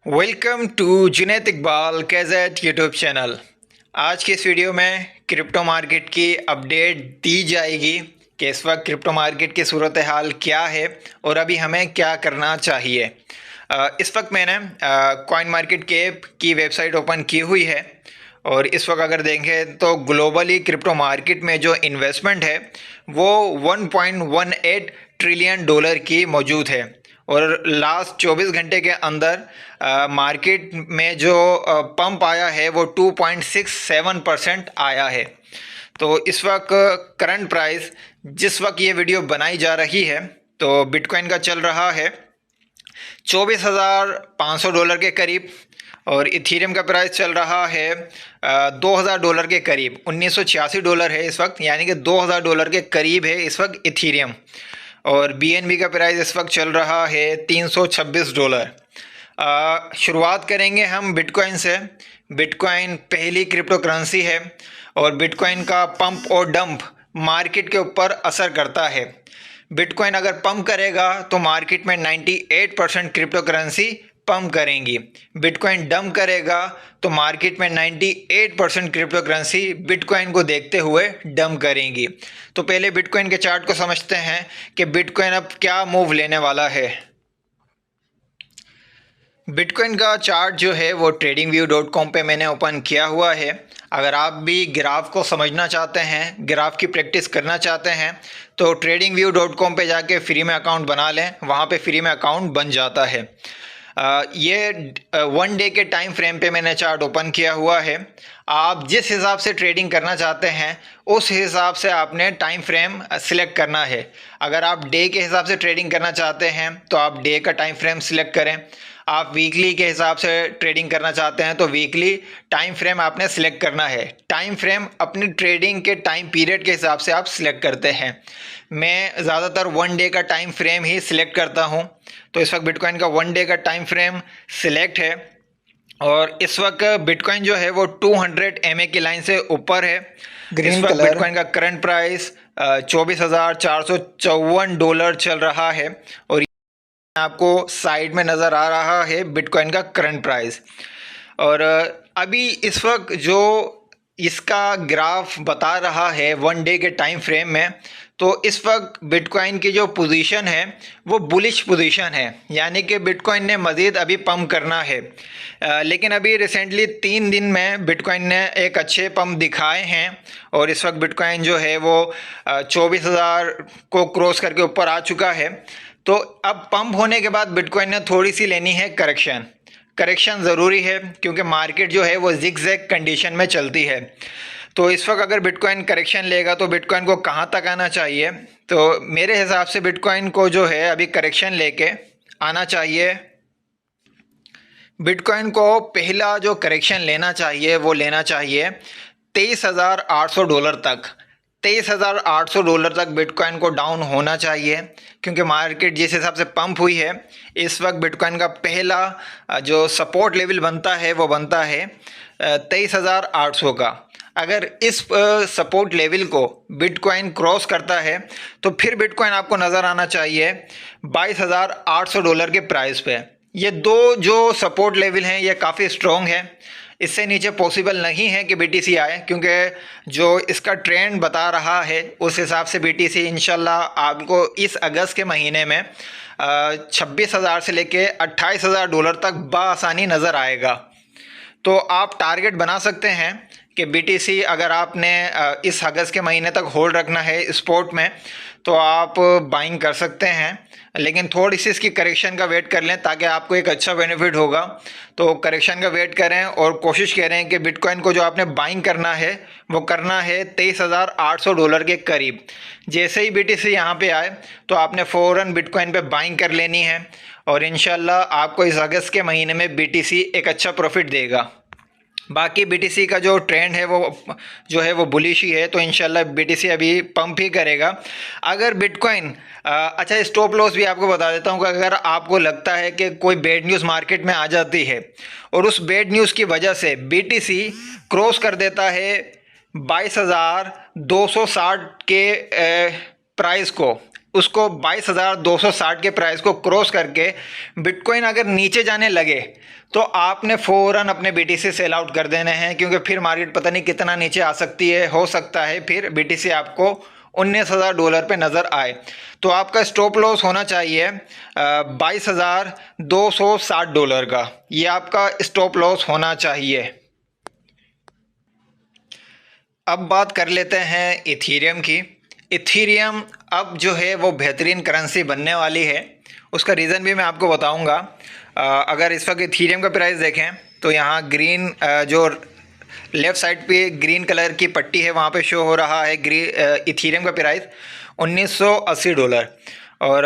Welcome to Junaid Iqbal कैज़ेट YouTube channel. आज की इस वीडियो में क्रिप्टो मार्केट की अपडेट दी जाएगी कि इस वक्त क्रिप्टो मार्केट की सूरत हाल क्या है और अभी हमें क्या करना चाहिए। इस वक्त मैंने कॉइन मार्केट कैप की वेबसाइट ओपन की हुई है और इस वक्त अगर देखें तो ग्लोबली क्रिप्टो मार्केट में जो इन्वेस्टमेंट है वो 1.18 ट्रिलियन डॉलर की मौजूद है और लास्ट 24 घंटे के अंदर मार्केट में जो पंप आया है वो 2.67% आया है। तो इस वक्त करंट प्राइस जिस वक्त ये वीडियो बनाई जा रही है तो बिटकॉइन का चल रहा है $24,500 के करीब और इथीरियम का प्राइस चल रहा है $2,000 के करीब। $1986 है इस वक्त, यानी कि $2,000 के करीब है इस वक्त इथीरियम। और BNB का प्राइस इस वक्त चल रहा है $326। शुरुआत करेंगे हम बिटकॉइन से। बिटकॉइन पहली क्रिप्टो करेंसी है और बिटकॉइन का पंप और डंप मार्केट के ऊपर असर करता है। बिटकॉइन अगर पंप करेगा तो मार्केट में 98% क्रिप्टो करेंसी पंप करेंगी। बिटकॉइन डंप करेगा तो मार्केट में 98% क्रिप्टो करेंसी बिटकॉइन को देखते हुए डंप करेंगी। तो पहले बिटकॉइन के चार्ट को समझते हैं कि बिटकॉइन अब क्या मूव लेने वाला है। बिटकॉइन का चार्ट जो है वो tradingview.com पे मैंने ओपन किया हुआ है। अगर आप भी ग्राफ को समझना चाहते हैं, ग्राफ की प्रैक्टिस करना चाहते हैं तो tradingview.com पे जाके फ्री में अकाउंट बना लें, वहाँ पे फ्री में अकाउंट बन जाता है। ये 1 डे के टाइम फ्रेम पे मैंने चार्ट ओपन किया हुआ है। आप जिस हिसाब से ट्रेडिंग करना चाहते हैं उस हिसाब से आपने टाइम फ्रेम सिलेक्ट करना है। अगर आप डे के हिसाब से ट्रेडिंग करना चाहते हैं तो आप डे का टाइम फ्रेम सिलेक्ट करें। आप वीकली के हिसाब से ट्रेडिंग करना चाहते हैं तो वीकली टाइम फ्रेम आपने सिलेक्ट करना है। टाइम फ्रेम अपनी ट्रेडिंग के टाइम पीरियड के हिसाब से आप सिलेक्ट करते हैं। मैं ज़्यादातर 1 डे का टाइम फ्रेम ही सिलेक्ट करता हूं। तो इस वक्त बिटकॉइन का 1 डे का टाइम फ्रेम सिलेक्ट है और इस वक्त बिटकॉइन जो है वो 200 MA की लाइन से ऊपर है। इस वक्त बिटकॉइन का करंट प्राइस $24,454 चल रहा है और आपको साइड में नज़र आ रहा है बिटकॉइन का करंट प्राइस। और अभी इस वक्त जो इसका ग्राफ बता रहा है 1 डे के टाइम फ्रेम में, तो इस वक्त बिटकॉइन की जो पोजीशन है वो बुलिश पोजीशन है, यानी कि बिटकॉइन ने मज़ीद अभी पंप करना है। लेकिन अभी रिसेंटली 3 दिन में बिटकॉइन ने एक अच्छे पंप दिखाए हैं और इस वक्त बिटकॉइन जो है वो 24,000 को क्रॉस करके ऊपर आ चुका है। तो अब पंप होने के बाद बिटकॉइन ने थोड़ी सी लेनी है करेक्शन ज़रूरी है क्योंकि मार्केट जो है वो जिग-जैग कंडीशन में चलती है। तो इस वक्त अगर बिटकॉइन करेक्शन लेगा तो बिटकॉइन को कहाँ तक आना चाहिए? तो मेरे हिसाब से बिटकॉइन को जो है अभी करेक्शन लेके आना चाहिए। बिटकॉइन को पहला जो करेक्शन लेना चाहिए वो लेना चाहिए $23,800 तक। $23,800 तक बिटकॉइन को डाउन होना चाहिए क्योंकि मार्केट जिस हिसाब से पंप हुई है इस वक्त बिटकॉइन का पहला जो सपोर्ट लेवल बनता है वो बनता है 23,800 का। अगर इस सपोर्ट लेवल को बिटकॉइन क्रॉस करता है तो फिर बिटकॉइन आपको नज़र आना चाहिए $22,800 के प्राइस पे। ये दो जो सपोर्ट लेवल हैं ये काफ़ी स्ट्रॉन्ग है। इससे नीचे पॉसिबल नहीं है कि BTC आए क्योंकि जो इसका ट्रेंड बता रहा है उस हिसाब से BTC इंशाल्लाह आपको इस अगस्त के महीने में 26,000 से लेके $28,000 तक बाआसानी नज़र आएगा। तो आप टारगेट बना सकते हैं कि BTC अगर आपने इस अगस्त के महीने तक होल्ड रखना है स्पॉट में तो आप बाइंग कर सकते हैं, लेकिन थोड़ी सी इसकी करेक्शन का वेट कर लें ताकि आपको एक अच्छा बेनिफिट होगा। तो करेक्शन का वेट करें और कोशिश करें कि बिटकॉइन को जो आपने बाइंग करना है वो करना है $23,800 के करीब। जैसे ही BTC यहाँ पे आए तो आपने फ़ौरन बिटकॉइन पे बाइंग कर लेनी है और इंशाल्लाह आपको इस अगस्त के महीने में BTC एक अच्छा प्रॉफिट देगा। बाकी BTC का जो ट्रेंड है वो जो है वो बुलिश ही है, तो इंशाल्लाह BTC अभी पंप ही करेगा। अगर बिटकॉइन अच्छा, स्टॉप लॉस भी आपको बता देता हूँ कि अगर आपको लगता है कि कोई बैड न्यूज़ मार्केट में आ जाती है और उस बैड न्यूज़ की वजह से BTC क्रॉस कर देता है 22,260 के प्राइस को, उसको 22,260 के प्राइस को क्रॉस करके बिटकॉइन अगर नीचे जाने लगे तो आपने फ़ौरन अपने बीटीसी सेल आउट कर देने हैं, क्योंकि फिर मार्केट पता नहीं कितना नीचे आ सकती है। हो सकता है फिर बीटीसी आपको $19,000 पे नज़र आए। तो आपका स्टॉप लॉस होना चाहिए $22,260 का, ये आपका स्टॉप लॉस होना चाहिए। अब बात कर लेते हैं इथीरियम की। इथीरियम अब जो है वो बेहतरीन करेंसी बनने वाली है। उसका रीज़न भी मैं आपको बताऊंगा। अगर इस वक्त इथीरियम का प्राइस देखें तो यहाँ ग्रीन जो लेफ़्ट साइड पे ग्रीन कलर की पट्टी है वहाँ पे शो हो रहा है इथीरियम का प्राइस $1980। और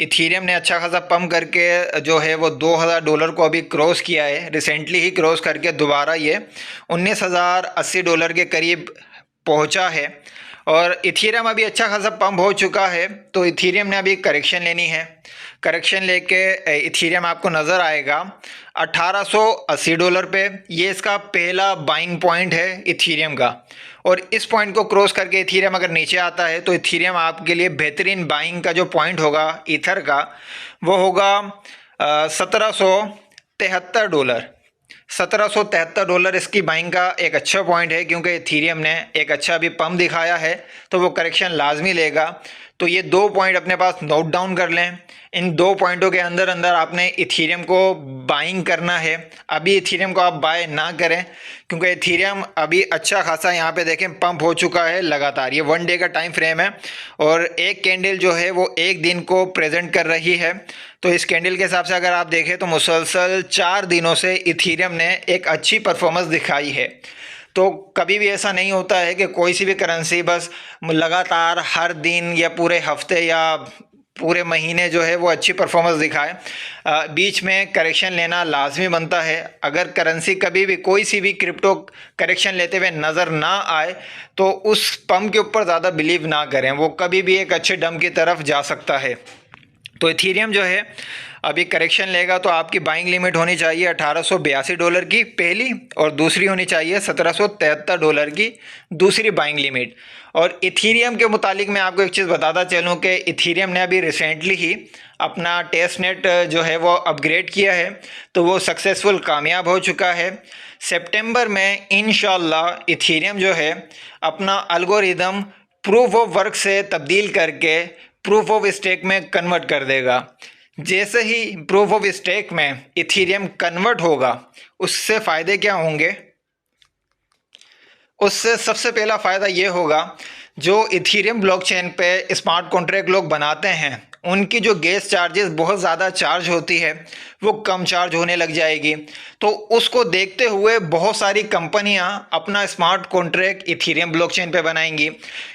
इथीरियम ने अच्छा खासा पम्प करके जो है वो $2,000 को अभी क्रॉस किया है, रिसेंटली ही क्रॉस करके दोबारा ये $19,080 के करीब पहुंचा है। और इथीरियम अभी अच्छा खासा पम्प हो चुका है, तो इथीरियम ने अभी करेक्शन लेनी है। करेक्शन लेके इथीरियम आपको नज़र आएगा $1,880 पे। ये इसका पहला बाइंग पॉइंट है इथीरियम का, और इस पॉइंट को क्रॉस करके इथीरियम अगर नीचे आता है तो इथीरियम आपके लिए बेहतरीन बाइंग का जो पॉइंट होगा ईथर का वो होगा $1,773। $1,773 इसकी बाइंग का एक अच्छा पॉइंट है, क्योंकि इथीरियम ने एक अच्छा भी पम्प दिखाया है तो वो करेक्शन लाजमी लेगा। तो ये 2 पॉइंट अपने पास नोट डाउन कर लें। इन 2 पॉइंटों के अंदर अंदर आपने इथीरियम को बाइंग करना है। अभी इथीरियम को आप बाय ना करें, क्योंकि इथीरियम अभी अच्छा खासा यहाँ पे देखें पंप हो चुका है लगातार। ये 1 डे का टाइम फ्रेम है और एक कैंडल जो है वो एक दिन को प्रेजेंट कर रही है। तो इस कैंडल के हिसाब से अगर आप देखें तो मुसलसल 4 दिनों से इथीरियम ने एक अच्छी परफॉर्मेंस दिखाई है। तो कभी भी ऐसा नहीं होता है कि कोई सी भी करेंसी बस लगातार हर दिन या पूरे हफ्ते या पूरे महीने जो है वो अच्छी परफॉर्मेंस दिखाए। बीच में करेक्शन लेना लाजमी बनता है। अगर करेंसी कभी भी कोई सी भी क्रिप्टो करेक्शन लेते हुए नज़र ना आए तो उस पंप के ऊपर ज़्यादा बिलीव ना करें, वो कभी भी एक अच्छे डंप की तरफ जा सकता है। तो इथीरियम जो है अभी करेक्शन लेगा तो आपकी बाइंग लिमिट होनी चाहिए $1,882 की पहली, और दूसरी होनी चाहिए $1,773 की दूसरी बाइंग लिमिट। और इथीरियम के मुतालिक मैं आपको एक चीज़ बताता चलूँ कि इथीरियम ने अभी रिसेंटली ही अपना टेस्ट नेट जो है वो अपग्रेड किया है, तो वो सक्सेसफुल कामयाब हो चुका है। सितंबर में इंशाल्लाह इथीरियम जो है अपना एल्गोरिदम प्रूफ ऑफ वर्क से तब्दील करके प्रूफ ऑफ स्टेक में कन्वर्ट कर देगा। जैसे ही प्रूफ ऑफ स्टेक में इथीरियम कन्वर्ट होगा उससे फ़ायदे क्या होंगे? उससे सबसे पहला फ़ायदा ये होगा, जो इथीरियम ब्लॉकचेन पे स्मार्ट कॉन्ट्रैक्ट लोग बनाते हैं उनकी जो गैस चार्जेस बहुत ज़्यादा चार्ज होती है वो कम चार्ज होने लग जाएगी। तो उसको देखते हुए बहुत सारी कंपनियां अपना स्मार्ट कॉन्ट्रैक्ट इथीरियम ब्लॉकचेन पे बनाएंगी।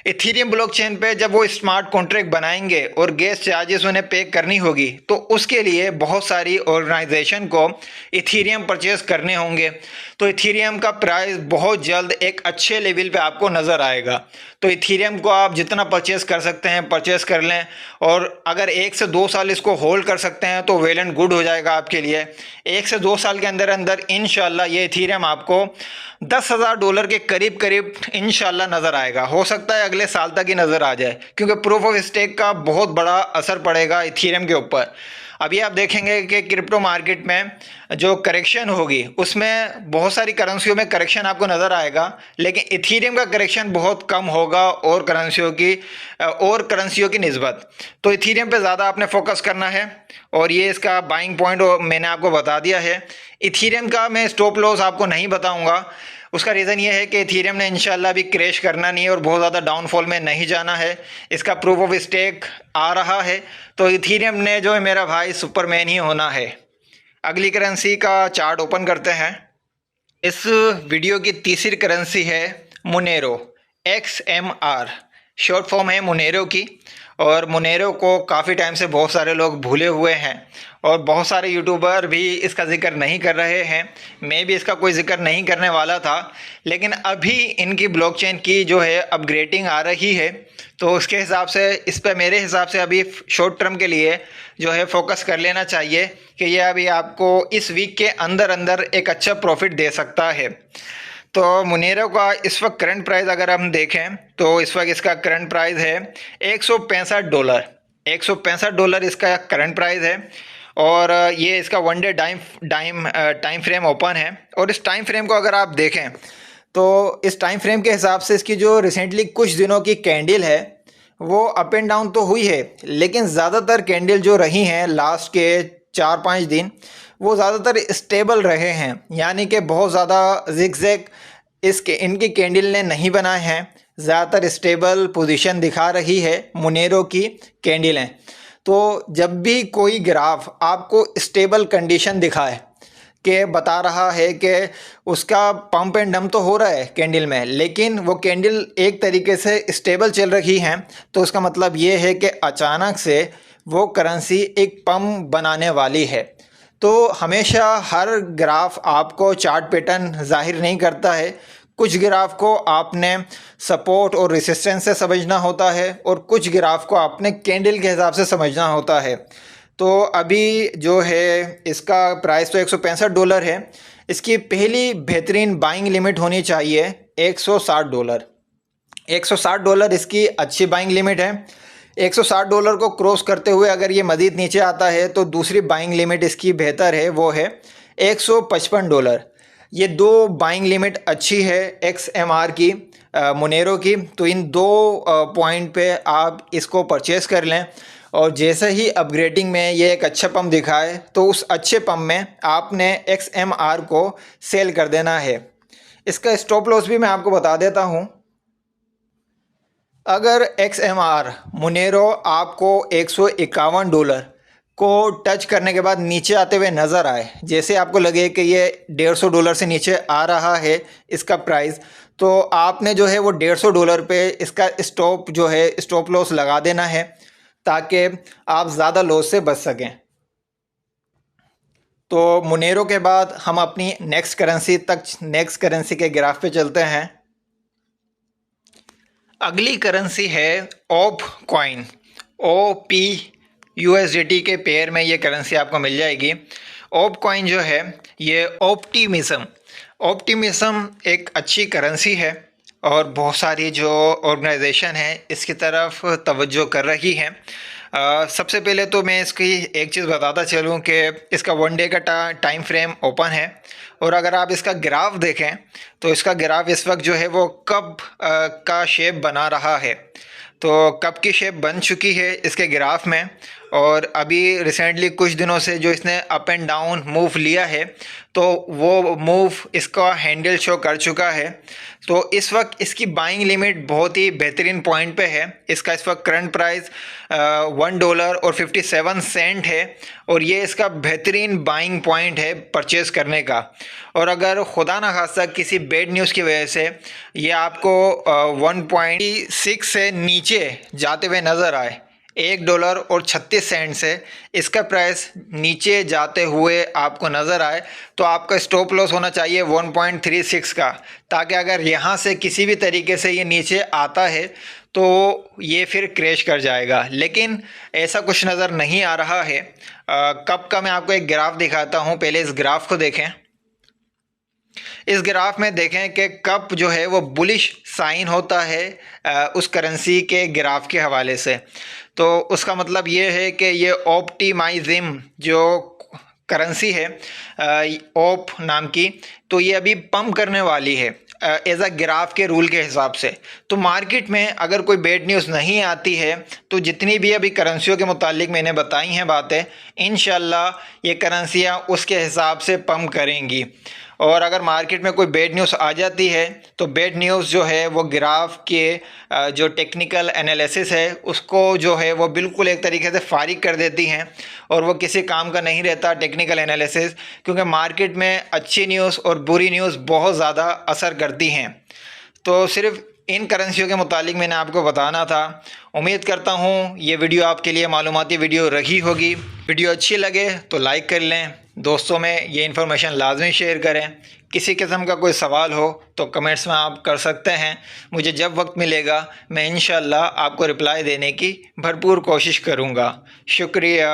इथीरियम ब्लॉकचेन पे जब वो स्मार्ट कॉन्ट्रैक्ट बनाएंगे और गैस चार्जेस उन्हें पे करनी होगी तो उसके लिए बहुत सारी ऑर्गेनाइजेशन को इथीरियम परचेज करने होंगे। तो इथीरियम का प्राइस बहुत जल्द एक अच्छे लेवल पे आपको नज़र आएगा। तो इथीरियम को आप जितना परचेस कर सकते हैं परचेस कर लें, और अगर 1 से 2 साल इसको होल्ड कर सकते हैं तो वेल एंड गुड हो जाएगा आपके लिए। 1 से 2 साल के अंदर अंदर इंशाल्लाह ये इथीरियम आपको $10,000 के करीब करीब इंशाल्लाह नज़र आएगा। हो सकता है अगले साल तक ही नज़र आ जाए, क्योंकि प्रूफ ऑफ स्टेक का बहुत बड़ा असर पड़ेगा इथीरियम के ऊपर। अभी आप देखेंगे कि क्रिप्टो मार्केट में जो करेक्शन होगी उसमें बहुत सारी करेंसियों में करेक्शन आपको नज़र आएगा, लेकिन इथीरियम का करेक्शन बहुत कम होगा और करेंसियों की निस्बत। तो इथीरियम पे ज़्यादा आपने फोकस करना है, और ये इसका बाइंग पॉइंट मैंने आपको बता दिया है। इथीरियम का मैं स्टॉप लॉस आपको नहीं बताऊंगा। उसका रीज़न ये है कि इथीरियम ने इंशाल्लाह भी क्रैश करना नहीं है और बहुत ज़्यादा डाउनफॉल में नहीं जाना है। इसका प्रूफ ऑफ स्टेक आ रहा है, तो इथीरियम ने जो है मेरा भाई सुपरमैन ही होना है। अगली करेंसी का चार्ट ओपन करते हैं। इस वीडियो की तीसरी करेंसी है मोनेरो, XMR शॉर्ट फॉर्म है मोनेरो की। और मोनेरो को काफ़ी टाइम से बहुत सारे लोग भूले हुए हैं और बहुत सारे यूट्यूबर भी इसका जिक्र नहीं कर रहे हैं। मैं भी इसका कोई जिक्र नहीं करने वाला था, लेकिन अभी इनकी ब्लॉकचेन की जो है अपग्रेडिंग आ रही है, तो उसके हिसाब से इस पर मेरे हिसाब से अभी शॉर्ट टर्म के लिए जो है फोकस कर लेना चाहिए कि ये अभी आपको इस वीक के अंदर अंदर एक अच्छा प्रॉफिट दे सकता है। तो मोनेरो का इस वक्त करंट प्राइस अगर हम देखें तो इस वक्त इसका करंट प्राइस है $165। $165 इसका करंट प्राइस है। और ये इसका 1 डे टाइम फ्रेम ओपन है। और इस टाइम फ्रेम को अगर आप देखें तो इस टाइम फ्रेम के हिसाब से इसकी जो रिसेंटली कुछ दिनों की कैंडल है वो अप एंड डाउन तो हुई है, लेकिन ज़्यादातर कैंडल जो रही हैं लास्ट के 4-5 दिन वो ज़्यादातर स्टेबल रहे हैं, यानी कि बहुत ज़्यादा जिगजैग इनकी कैंडल ने नहीं बनाए हैं। ज़्यादातर स्टेबल पोजीशन दिखा रही है मुनेरो की कैंडलें। तो जब भी कोई ग्राफ आपको स्टेबल कंडीशन दिखाए कि बता रहा है कि उसका पंप एंड डंप तो हो रहा है कैंडल में, लेकिन वो कैंडल एक तरीके से स्टेबल चल रही हैं, तो उसका मतलब ये है कि अचानक से वो करेंसी एक पंप बनाने वाली है। तो हमेशा हर ग्राफ आपको चार्ट पैटर्न जाहिर नहीं करता है। कुछ ग्राफ को आपने सपोर्ट और रेसिस्टेंस से समझना होता है और कुछ ग्राफ को आपने कैंडल के हिसाब से समझना होता है। तो अभी जो है इसका प्राइस तो $165 है। इसकी पहली बेहतरीन बाइंग लिमिट होनी चाहिए $160। $160 इसकी अच्छी बाइंग लिमिट है। $160 को क्रॉस करते हुए अगर ये मज़ीद नीचे आता है तो दूसरी बाइंग लिमिट इसकी बेहतर है, वो है $155। ये दो बाइंग लिमिट अच्छी है XMR की, मुनेरो की। तो इन दो पॉइंट पे आप इसको परचेज़ कर लें और जैसे ही अपग्रेडिंग में ये एक अच्छा पंप दिखाए तो उस अच्छे पंप में आपने XMR को सेल कर देना है। इसका स्टॉप लॉस भी मैं आपको बता देता हूँ। अगर XMR मुनेरो आपको $151 को टच करने के बाद नीचे आते हुए नज़र आए, जैसे आपको लगे कि ये $150 से नीचे आ रहा है इसका प्राइस, तो आपने जो है वो $150 पे इसका स्टॉप जो है स्टॉप लॉस लगा देना है ताकि आप ज़्यादा लॉस से बच सकें। तो मुनेरो के बाद हम अपनी नेक्स्ट करेंसी के ग्राफ पे चलते हैं। अगली करेंसी है ऑप कॉइन। OP/USDT के पेयर में ये करेंसी आपको मिल जाएगी। ऑप कॉइन जो है ये ऑप्टिमिज्म एक अच्छी करेंसी है और बहुत सारी जो ऑर्गेनाइजेशन है इसकी तरफ तवज्जो कर रही हैं। सबसे पहले तो मैं इसकी एक चीज़ बताता चलूँ कि इसका 1 डे का टाइम फ्रेम ओपन है। और अगर आप इसका ग्राफ देखें तो इसका ग्राफ इस वक्त जो है वो कप का शेप बना रहा है। तो कप की शेप बन चुकी है इसके ग्राफ में। और अभी रिसेंटली कुछ दिनों से जो इसने अप एंड डाउन मूव लिया है तो वो मूव इसका हैंडल शो कर चुका है। तो इस वक्त इसकी बाइंग लिमिट बहुत ही बेहतरीन पॉइंट पे है। इसका इस वक्त करंट प्राइस $1.57 है और ये इसका बेहतरीन बाइंग पॉइंट है परचेज़ करने का। और अगर खुदा ना खास्ता किसी बैड न्यूज़ की वजह से ये आपको 1.6 से नीचे जाते हुए नज़र आए, $1.36 से इसका प्राइस नीचे जाते हुए आपको नज़र आए, तो आपका स्टॉप लॉस होना चाहिए 1.36 का, ताकि अगर यहाँ से किसी भी तरीके से ये नीचे आता है तो ये फिर क्रैश कर जाएगा। लेकिन ऐसा कुछ नज़र नहीं आ रहा है। कब का मैं आपको एक ग्राफ दिखाता हूँ। पहले इस ग्राफ को देखें। इस ग्राफ में देखें कि कप जो है वो बुलिश साइन होता है उस करेंसी के ग्राफ के हवाले से। तो उसका मतलब ये है कि ये ऑप्टिमाइज्म जो करेंसी है ओप नाम की, तो ये अभी पंप करने वाली है एज अ ग्राफ के रूल के हिसाब से। तो मार्केट में अगर कोई बैड न्यूज़ नहीं आती है तो जितनी भी अभी करेंसियों के मुतालिक मैंने बताई हैं बातें, इंशाल्लाह ये करेंसियाँ उसके हिसाब से पंप करेंगी। और अगर मार्केट में कोई बैड न्यूज़ आ जाती है तो बैड न्यूज़ जो है वो ग्राफ के जो टेक्निकल एनालिसिस है उसको जो है वो बिल्कुल एक तरीके से फारिग कर देती हैं और वो किसी काम का नहीं रहता टेक्निकल एनालिसिस, क्योंकि मार्केट में अच्छी न्यूज़ और बुरी न्यूज़ बहुत ज़्यादा असर करती हैं। तो सिर्फ इन करेंसियों के मुतालिक मैंने आपको बताना था। उम्मीद करता हूँ ये वीडियो आपके लिए मालूमाती वीडियो रही होगी। वीडियो अच्छी लगे तो लाइक कर लें, दोस्तों में ये इन्फॉर्मेशन लाजमी शेयर करें। किसी किस्म का कोई सवाल हो तो कमेंट्स में आप कर सकते हैं। मुझे जब वक्त मिलेगा मैं इंशाल्लाह आपको रिप्लाई देने की भरपूर कोशिश करूँगा। शुक्रिया।